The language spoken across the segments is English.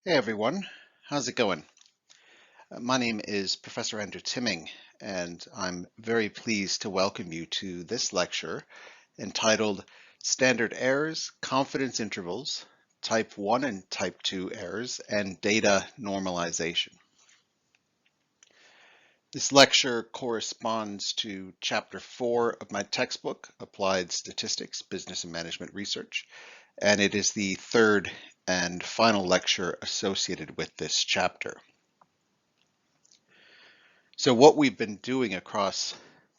Hey everyone, how's it going? My name is Professor Andrew Timming, and I'm very pleased to welcome you to this lecture entitled Standard Errors, Confidence Intervals, Type 1 and Type 2 Errors, and Data Normalization. This lecture corresponds to Chapter 4 of my textbook, Applied Statistics, Business and Management Research, and it is the third and final lecture associated with this chapter. So what we've been doing across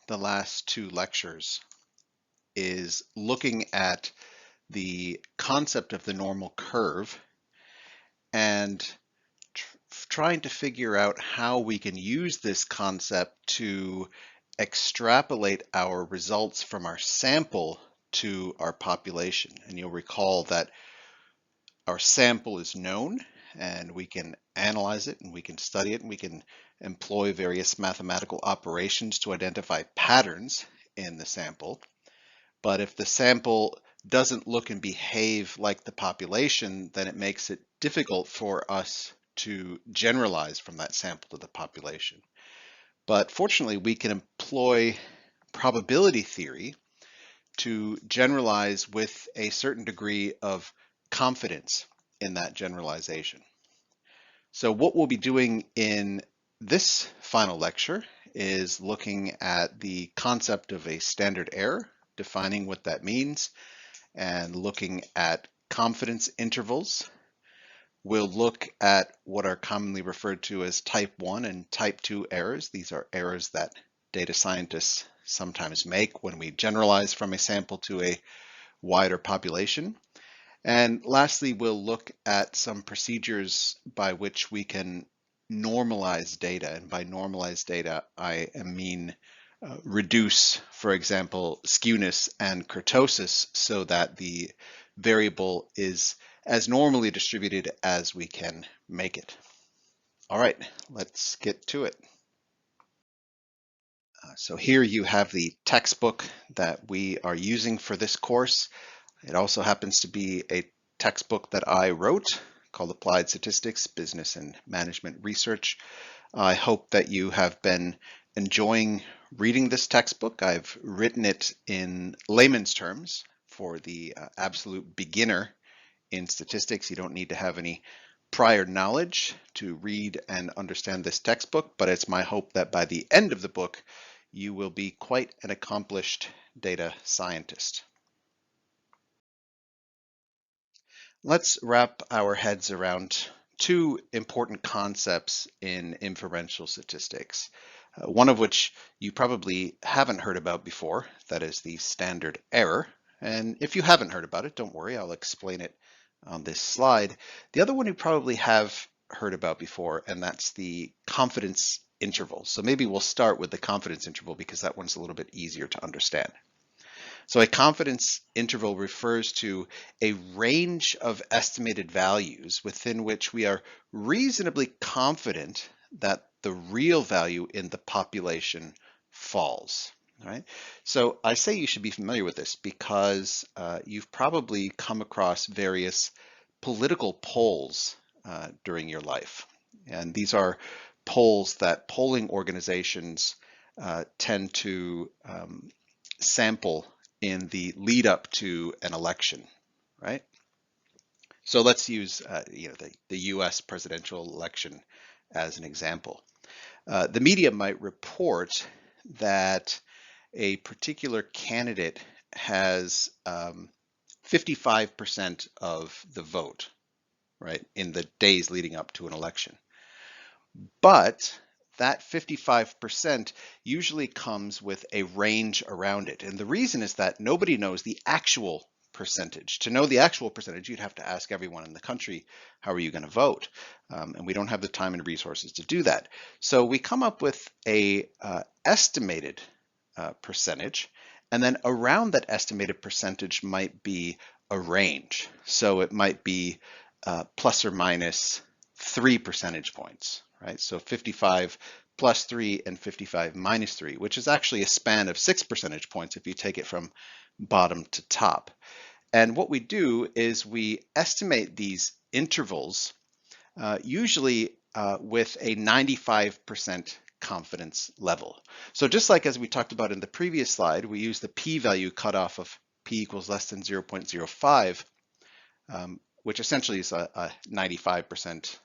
the last two lectures is looking at the concept of the normal curve and trying to figure out how we can use this concept to extrapolate our results from our sample to our population. And you'll recall that our sample is known and we can analyze it and we can study it and we can employ various mathematical operations to identify patterns in the sample. But if the sample doesn't look and behave like the population, then it makes it difficult for us to generalize from that sample to the population. But fortunately, we can employ probability theory to generalize with a certain degree of confidence in that generalization. So what we'll be doing in this final lecture is looking at the concept of a standard error, defining what that means, and looking at confidence intervals. We'll look at what are commonly referred to as type 1 and type 2 errors. These are errors that data scientists sometimes make when we generalize from a sample to a wider population. And lastly, we'll look at some procedures by which we can normalize data. And by normalize data, I mean reduce, for example, skewness and kurtosis so that the variable is as normally distributed as we can make it. All right, let's get to it. So here you have the textbook that we are using for this course. It also happens to be a textbook that I wrote called Applied Statistics, Business and Management Research. I hope that you have been enjoying reading this textbook. I've written it in layman's terms for the absolute beginner in statistics. You don't need to have any prior knowledge to read and understand this textbook, but it's my hope that by the end of the book, you will be quite an accomplished data scientist. Let's wrap our heads around two important concepts in inferential statistics, one of which you probably haven't heard about before, that is the standard error. And if you haven't heard about it, don't worry, I'll explain it on this slide. The other one you probably have heard about before, and that's the confidence interval. So maybe we'll start with the confidence interval because that one's a little bit easier to understand. So a confidence interval refers to a range of estimated values within which we are reasonably confident that the real value in the population falls. All right. So I say you should be familiar with this because you've probably come across various political polls during your life. And these are polls that polling organizations tend to sample in the lead up to an election, right? So let's use the U.S. presidential election as an example. The media might report that a particular candidate has 55% of the vote, right, in the days leading up to an election. But that 55% usually comes with a range around it. And the reason is that nobody knows the actual percentage. To know the actual percentage, you'd have to ask everyone in the country, how are you going to vote? And we don't have the time and resources to do that. So we come up with a estimated percentage, and then around that estimated percentage might be a range. So it might be plus or minus 3 percentage points, right? So 55 plus 3 and 55 minus 3, which is actually a span of 6 percentage points if you take it from bottom to top. And what we do is we estimate these intervals usually with a 95% confidence level. So just like as we talked about in the previous slide, we use the p-value cutoff of p equals less than 0.05, which essentially is a 95%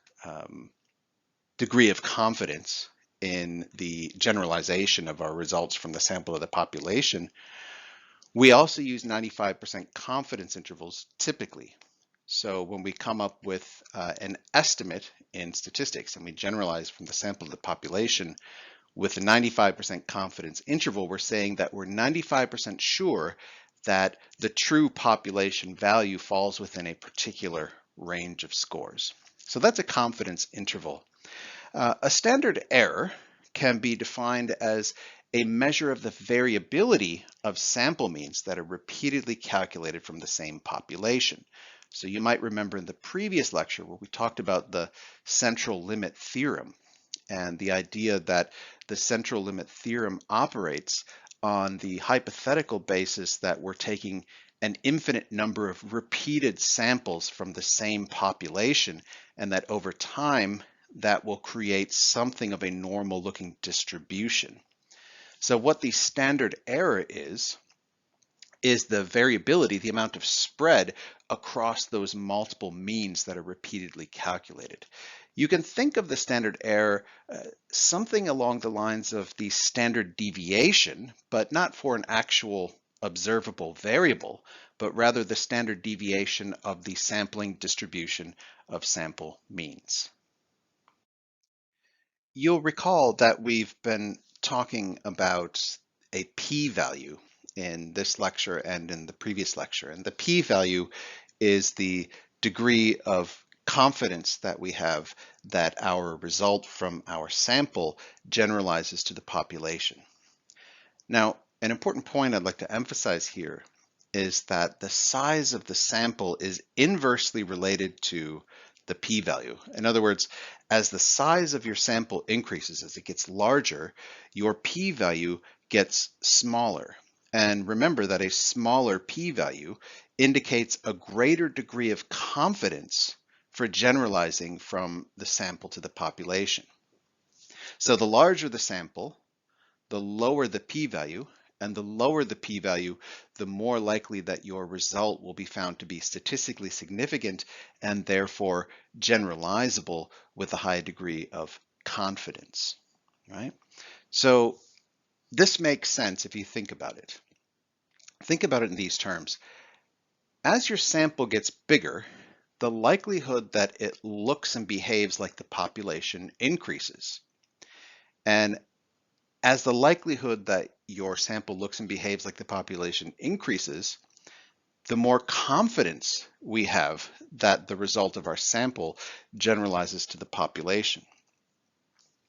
degree of confidence in the generalization of our results from the sample of the population. We also use 95% confidence intervals typically. So when we come up with an estimate in statistics and we generalize from the sample of the population with a 95% confidence interval, we're saying that we're 95% sure that the true population value falls within a particular range of scores. So that's a confidence interval. A standard error can be defined as a measure of the variability of sample means that are repeatedly calculated from the same population. So you might remember in the previous lecture where we talked about the central limit theorem and the idea that the central limit theorem operates on the hypothetical basis that we're taking an infinite number of repeated samples from the same population, and that over time that will create something of a normal looking distribution. So what the standard error is the variability, the amount of spread across those multiple means that are repeatedly calculated. You can think of the standard error something along the lines of the standard deviation, but not for an actual observable variable, but rather the standard deviation of the sampling distribution of sample means. You'll recall that we've been talking about a p-value in this lecture and in the previous lecture. And the p-value is the degree of confidence that we have that our result from our sample generalizes to the population. Now, an important point I'd like to emphasize here is that the size of the sample is inversely related to the p-value. In other words, as the size of your sample increases, as it gets larger, your p-value gets smaller. And remember that a smaller p-value indicates a greater degree of confidence for generalizing from the sample to the population. So the larger the sample, the lower the p-value, and the lower the p-value, the more likely that your result will be found to be statistically significant and therefore generalizable with a high degree of confidence, right? So this makes sense if you think about it. Think about it in these terms. As your sample gets bigger, the likelihood that it looks and behaves like the population increases. And as the likelihood that your sample looks and behaves like the population increases, the more confidence we have that the result of our sample generalizes to the population.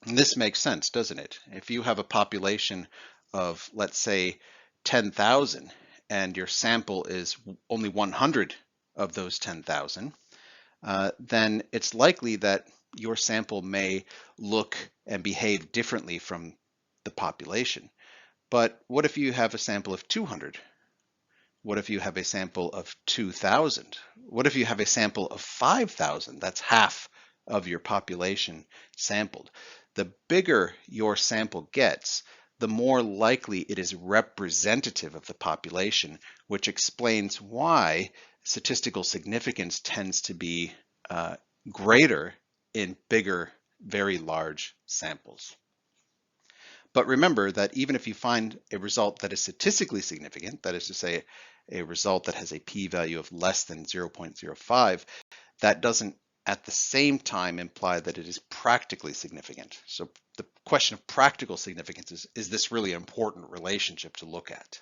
And this makes sense, doesn't it? If you have a population of, let's say, 10,000 and your sample is only 100 of those 10,000, then it's likely that your sample may look and behave differently from the population. But what if you have a sample of 200? What if you have a sample of 2,000? What if you have a sample of 5,000? That's half of your population sampled. The bigger your sample gets, the more likely it is representative of the population, which explains why statistical significance tends to be greater in bigger, very large samples. But remember that even if you find a result that is statistically significant, that is to say, a result that has a p-value of less than 0.05, that doesn't at the same time imply that it is practically significant. So the question of practical significance is this really an important relationship to look at?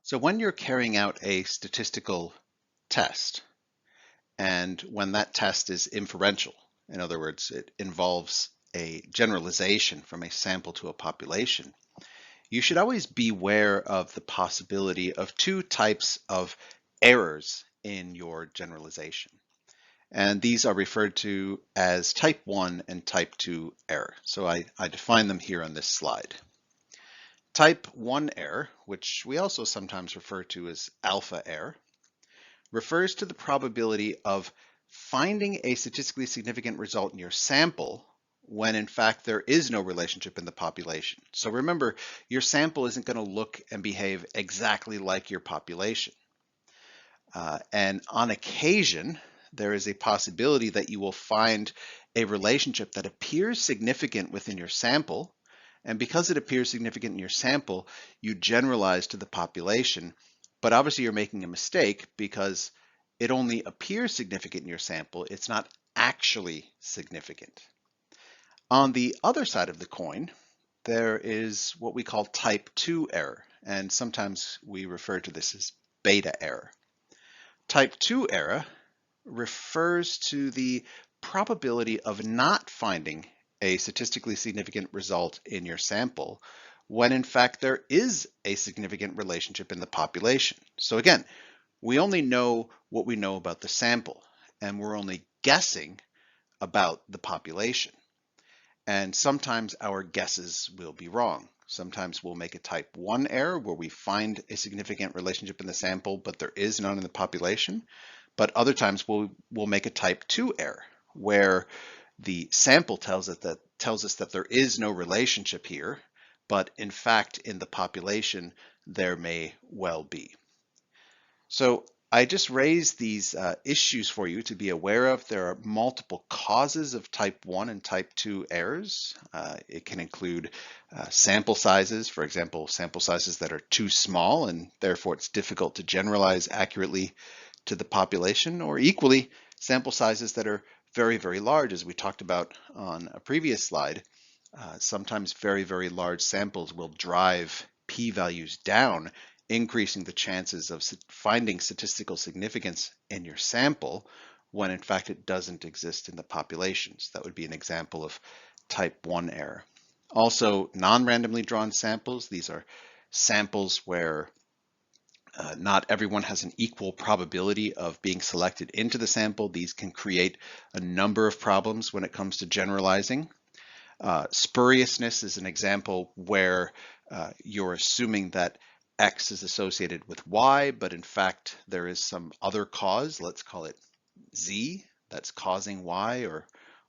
So when you're carrying out a statistical test, and when that test is inferential, in other words, it involves a generalization from a sample to a population, you should always beware of the possibility of two types of errors in your generalization. And these are referred to as type 1 and type 2 error. So I define them here on this slide. Type 1 error, which we also sometimes refer to as alpha error, refers to the probability of finding a statistically significant result in your sample when in fact there is no relationship in the population. So remember, your sample isn't going to look and behave exactly like your population. And on occasion, there is a possibility that you will find a relationship that appears significant within your sample. And because it appears significant in your sample, you generalize to the population. But obviously, you're making a mistake because it only appears significant in your sample. It's not actually significant. On the other side of the coin, there is what we call type 2 error. And sometimes we refer to this as beta error. Type 2 error refers to the probability of not finding a statistically significant result in your sample when in fact there is a significant relationship in the population. So again, we only know what we know about the sample, and we're only guessing about the population. And sometimes our guesses will be wrong. Sometimes we'll make a type 1 error where we find a significant relationship in the sample, but there is none in the population. But other times we'll make a type 2 error where the sample tells us that there is no relationship here, but in fact in the population there may well be. So I just raised these issues for you to be aware of. There are multiple causes of type 1 and type 2 errors. It can include sample sizes, for example, sample sizes that are too small and therefore it's difficult to generalize accurately to the population, or equally sample sizes that are very, very large, as we talked about on a previous slide. Sometimes very, very large samples will drive p-values down, increasing the chances of finding statistical significance in your sample when in fact it doesn't exist in the populations. That would be an example of type 1 error. Also, non-randomly drawn samples. These are samples where not everyone has an equal probability of being selected into the sample. These can create a number of problems when it comes to generalizing. Spuriousness is an example where you're assuming that X is associated with Y, but in fact there is some other cause, let's call it Z, that's causing Y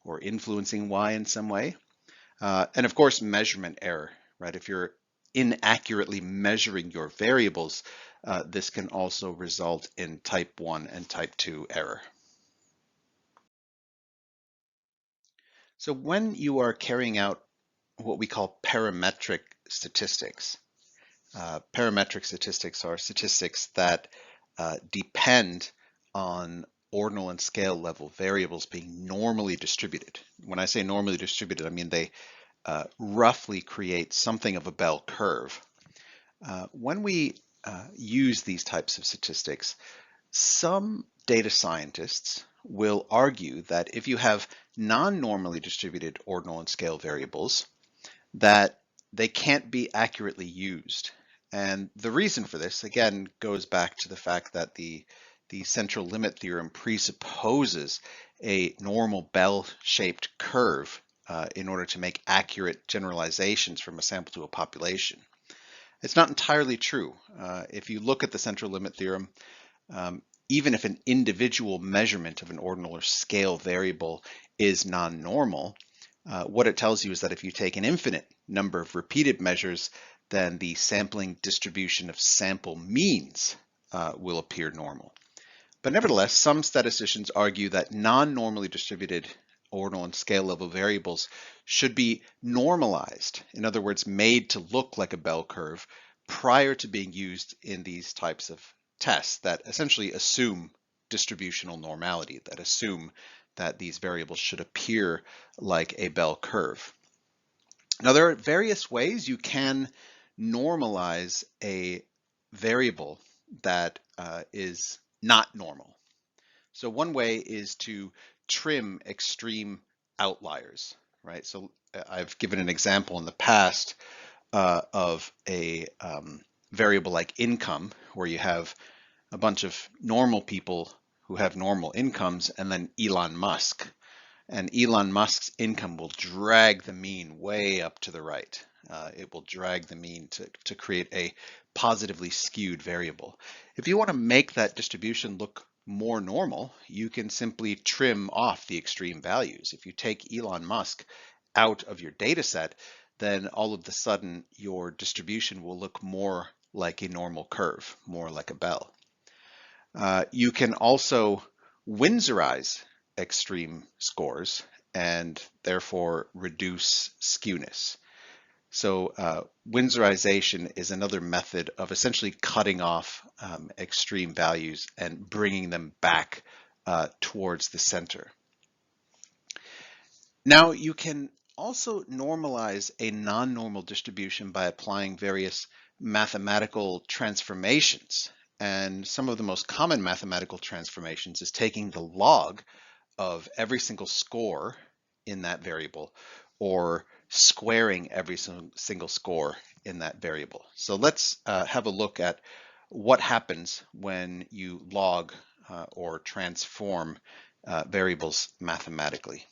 or influencing Y in some way. And of course, measurement error, right? If you're inaccurately measuring your variables, this can also result in type 1 and type 2 error. So when you are carrying out what we call parametric statistics, parametric statistics are statistics that depend on ordinal and scale level variables being normally distributed. When I say normally distributed, I mean they roughly create something of a bell curve. When we use these types of statistics, some data scientists will argue that if you have non-normally distributed ordinal and scale variables, that they can't be accurately used. And the reason for this, again, goes back to the fact that the central limit theorem presupposes a normal bell-shaped curve in order to make accurate generalizations from a sample to a population. It's not entirely true. If you look at the central limit theorem, even if an individual measurement of an ordinal or scale variable is non-normal, what it tells you is that if you take an infinite number of repeated measures, then the sampling distribution of sample means will appear normal. But nevertheless, some statisticians argue that non-normally distributed ordinal and scale level variables should be normalized, in other words, made to look like a bell curve prior to being used in these types of tests that essentially assume distributional normality, that assume that these variables should appear like a bell curve. Now, there are various ways you can normalize a variable that is not normal. So one way is to trim extreme outliers, right? So I've given an example in the past of a variable like income, where you have a bunch of normal people who have normal incomes, and then Elon Musk. And Elon Musk's income will drag the mean way up to the right. It will drag the mean to create a positively skewed variable. If you want to make that distribution look more normal, you can simply trim off the extreme values. If you take Elon Musk out of your data set, then all of a sudden your distribution will look more like a normal curve, more like a bell. You can also Winsorize extreme scores and therefore reduce skewness. So Winsorization is another method of essentially cutting off extreme values and bringing them back towards the center. Now you can also normalize a non-normal distribution by applying various mathematical transformations. And some of the most common mathematical transformations is taking the log of every single score in that variable or squaring every single score in that variable. So let's have a look at what happens when you log or transform variables mathematically.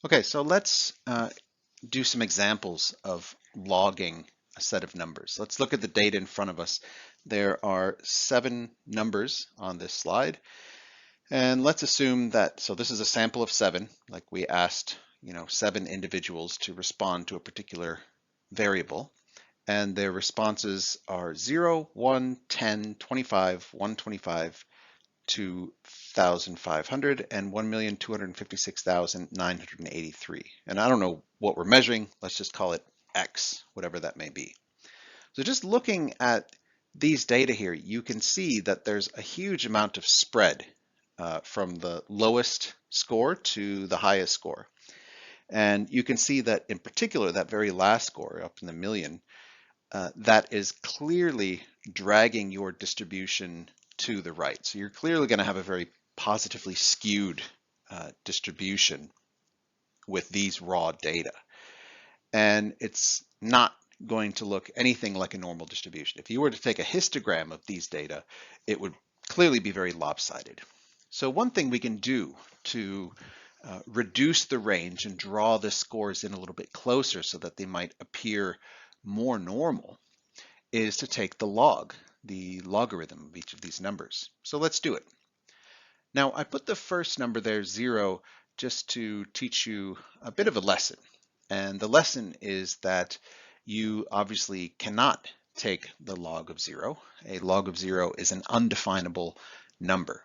Okay, so let's do some examples of logging a set of numbers. Let's look at the data in front of us. There are 7 numbers on this slide. And let's assume that, so this is a sample of 7, like we asked, 7 individuals to respond to a particular variable. And their responses are 0, 1, 10, 25, 125, 2,500, and 1,256,983. And I don't know what we're measuring. Let's just call it X, whatever that may be. So just looking at these data here, you can see that there's a huge amount of spread from the lowest score to the highest score. And you can see that in particular, that very last score up in the million, that is clearly dragging your distribution to the right. So you're clearly going to have a very positively skewed distribution with these raw data. And it's not going to look anything like a normal distribution. If you were to take a histogram of these data, it would clearly be very lopsided. So one thing we can do to reduce the range and draw the scores in a little bit closer so that they might appear more normal is to take the log, the logarithm of each of these numbers. So let's do it. Now I put the first number there, 0, just to teach you a bit of a lesson. And the lesson is that you obviously cannot take the log of 0. A log of 0 is an undefinable number.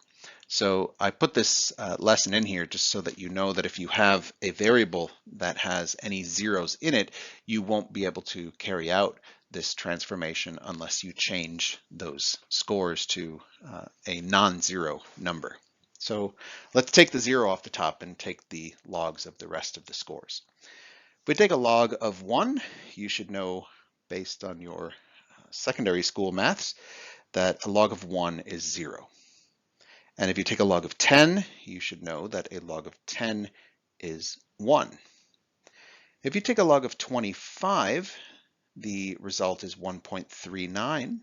So I put this lesson in here just so that you know that if you have a variable that has any zeros in it, you won't be able to carry out this transformation unless you change those scores to a non-zero number. So let's take the 0 off the top and take the logs of the rest of the scores. If we take a log of 1, you should know based on your secondary school maths that a log of 1 is 0. And if you take a log of 10, you should know that a log of 10 is 1. If you take a log of 25, the result is 1.39.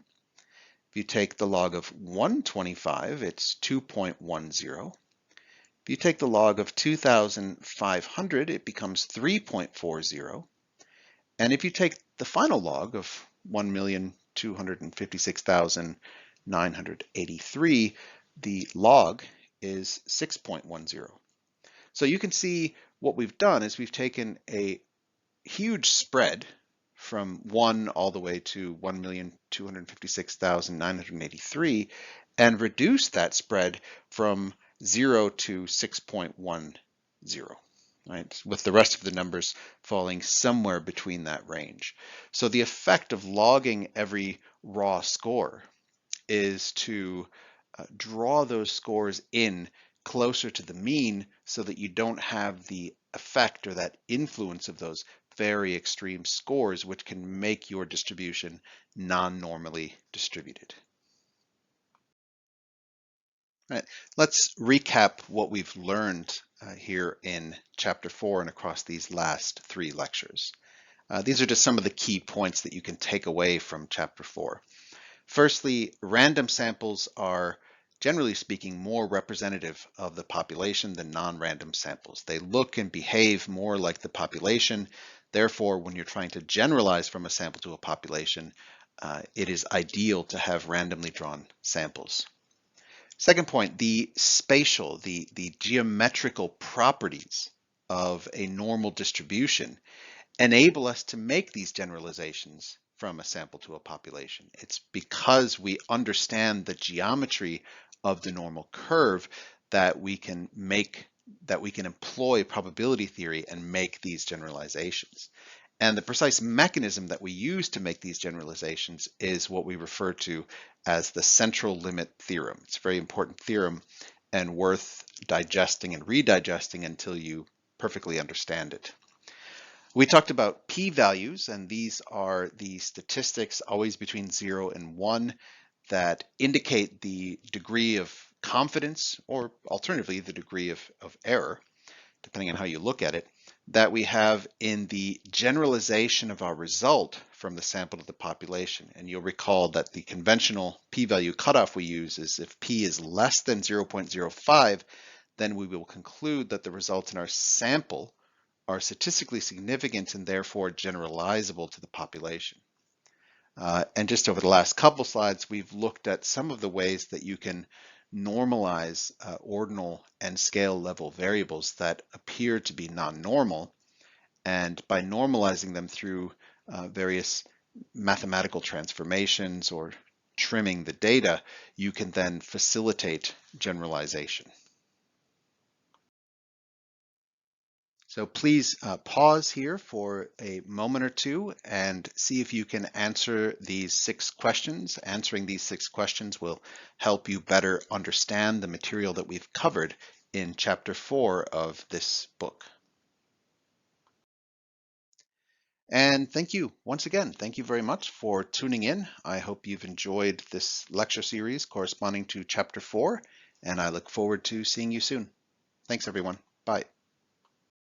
If you take the log of 125, it's 2.10. If you take the log of 2,500, it becomes 3.40. And if you take the final log of 1,256,983, the log is 6.10. So you can see what we've done is we've taken a huge spread from 1 all the way to 1,256,983 and reduced that spread from 0 to 6.10, right? With the rest of the numbers falling somewhere between that range. So the effect of logging every raw score is to draw those scores in closer to the mean so that you don't have the effect or that influence of those very extreme scores, which can make your distribution non-normally distributed. All right, let's recap what we've learned here in Chapter 4 and across these last 3 lectures. These are just some of the key points that you can take away from Chapter 4. Firstly, random samples are, generally speaking, more representative of the population than non-random samples. They look and behave more like the population Therefore, when you're trying to generalize from a sample to a population, it is ideal to have randomly drawn samples. Second point, the spatial, the geometrical properties of a normal distribution enable us to make these generalizations from a sample to a population. It's because we understand the geometry of the normal curve that we can employ probability theory and make these generalizations. And the precise mechanism that we use to make these generalizations is what we refer to as the central limit theorem. It's a very important theorem and worth digesting and redigesting until you perfectly understand it. We talked about p-values, and these are the statistics always between 0 and 1 that indicate the degree of confidence, or alternatively the degree of error, depending on how you look at it, that we have in the generalization of our result from the sample to the population. And you'll recall that the conventional p-value cutoff we use is if p is less than 0.05, then we will conclude that the results in our sample are statistically significant and therefore generalizable to the population. And just over the last couple slides, we've looked at some of the ways that you can normalize ordinal and scale level variables that appear to be non-normal. And by normalizing them through various mathematical transformations or trimming the data, you can then facilitate generalization. So please pause here for a moment or two and see if you can answer these 6 questions. Answering these 6 questions will help you better understand the material that we've covered in chapter 4 of this book. And thank you once again. Thank you very much for tuning in. I hope you've enjoyed this lecture series corresponding to chapter 4, and I look forward to seeing you soon. Thanks everyone. Bye.